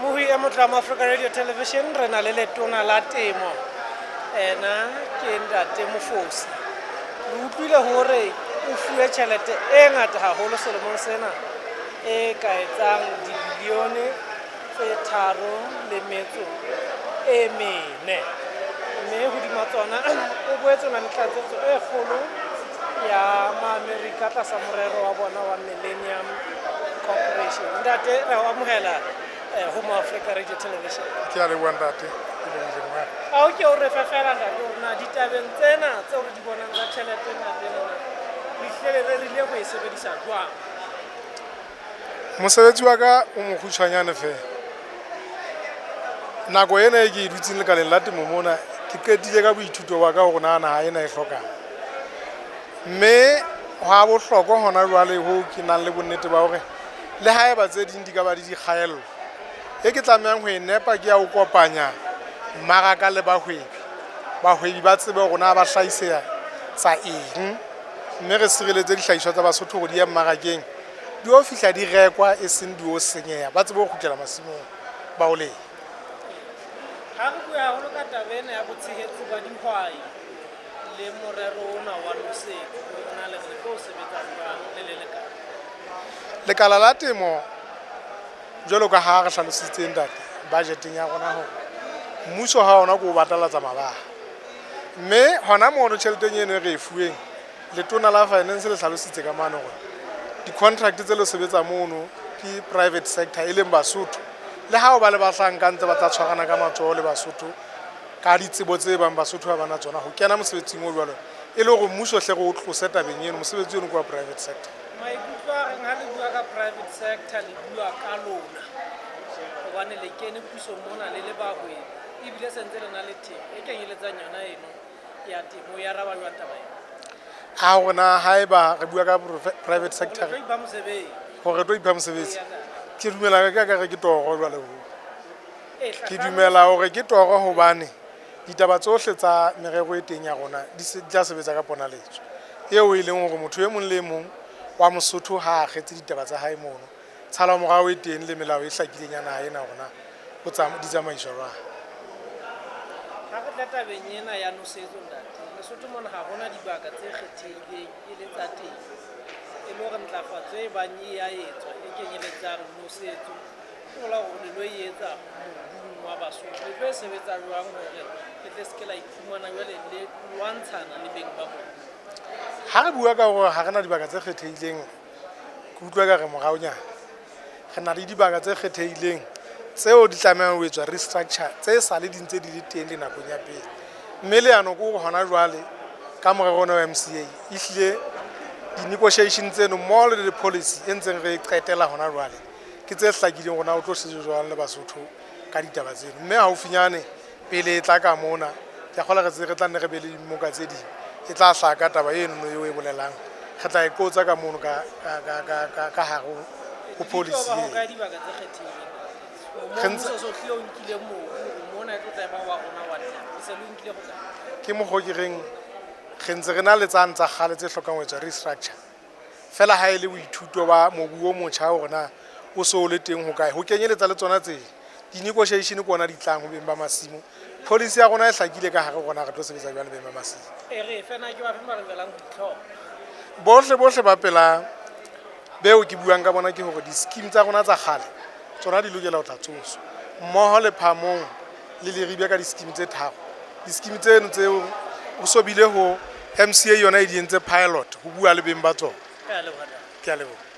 Mui ya motlamo Africa Radio Television re na le letona la temo ena ke Thabo Mofosi re utlwile hore o fuwe tjhelete e ngata haholo selemong sena e ka etsang dibilione tse 3.4 mme hodima tsona o boetse na le tlatsetso e kgolo ya ma-America tlasa morero wa bona wa Millennium Corporation. Ntate re wa amohela Home Africa Radio Television. Ke a leboha ntate. A o ke o re fefela ntate hore na ditabeng tsena tseo re di bonang tsa tjhelete ngata lichelete re ile go e sebedisa jwang? Mosebetsi wa ka o mokgutshwanyane fela. Nako ena e ke e dutseng lekaleng la temo mona ke qetile ka boithuto ba ka hore naha ena e hlokang. Mme ha bohlokwa hona jwale ho ke nang le bonnete ba hore le haeba tse ding di ka ba di kgaello e ke tlamehang ho e nepa ke ya ho kopanya mmaraka le bahwebi ba tsebe hore na ba hlahiseha tsa eng, mme re sireletse dihlahiswa tsa Basotho hore di ya mmarakeng di o fihla di rekwa e seng di o senyeha ba tsebe ho kgutlela masimong ba o le ha re bua haholo ka tabene ya botshehetsi ba dihwai le morero ona wa nosetso ona le re tlo sebetsa jwang le lekala la temo jwalo ka ha re hlalositse ntate budgeting ya rona hore mmuso ha ona go batlalatsa mabaha mme hona mono tjheleteng eno re e fuweng letona la finance le hlalositse ka mano hore di-contract tse le sebetsa mono ke private sector e leng Basotho le ha o ba le bahlanka ntse ba tla tshwarana ka matsoho le Basotho ka ditsebo tse bang Basotho ba bana tsona ho kena mosebetsing o jwalo e le hore mmuso hle go tlose tabeng eno mosebetsi eno kwa private sector. Maikutlo a reng ha le bua ka private sector le bua ka lona hobane le kene pusong mona le bahwebi ebile sentse le na le temo e kenyeletsang yona eno ya temo ya raba jwang taba ena ha rona haeba re bua ka private sector re ba mosebetsi hore tlo ipha mosebetsi ke dumela ka re ke toro jwale ho ke dumela hore ke toro hobane ditaba tsohle tsa merero e teng ya rona di tla sebetsa ka ponaletso eo e leng hore motho e mong le mong wa Mosotho ha a kgetse ditaba tsa hae mono tshala morao e teng le melao e hlakileng ya naha ena rona ho di tsamaiswa jwang ha re tla tabeng ena ya nosetso ntate Lesotho mona ha hona dibaka tse kgethehileng e le tsa teng e le hore ntlafatso e bang e ya etswa e kenyeletsang nosetso o la hore le lo etsa mobung wa Basotho le tlo sebetsa jwang hore le tle se ke la iphumana jwale le lwantshana le beng ba bona ha re bua ka hore ha rena dibaka tse kgethehileng ke utlwa ka re moraonyana re na le dibaka tse kgethehileng tseo di tlamehang ho etswa restructure tse sa le dintse di le teng le nakong ya pele mme leano ke hore hona jwale ka morero ona wa MCA e hlile di-negotiation tseno mmoho le policy e ntseng re qetela hona jwale ke tse hlakileng rona o tlo shejwa jwang le Basotho ka ditaba tseno mme haufinyane pele e tla ka mona ke kgola re tse re tla nne re be le dimoka tse ding e tla hlaka taba eno eo e bolelang re tla ikotsa ka mono ka haro ho policy ba ho ka dibaka tse kgethehileng ke mokgo ke reng re ntse re na le tsa kgale tse hlokang ho etswa restructure fela ha e le boithuto ba mobu o motjha hore na o so o le teng ho kae ho kenyeletsa le tsona tse di-negotiation ke ona di tlang ho beng ba masimo policy ya rona e hlakile ka hare rona re tlo sebetsa jwale beng ba masimo bohle ba pelang beo ke buang ka bona ke hore di-scheme tsa rona tsa kgale tsona di lokela ho tla tsoswa mmoho le phamong le leribe ka di-scheme tse tharo di-scheme tseno tseo o so bile ho MCA yona e di entse pilot ho bua le beng ba tsona ke a leboha.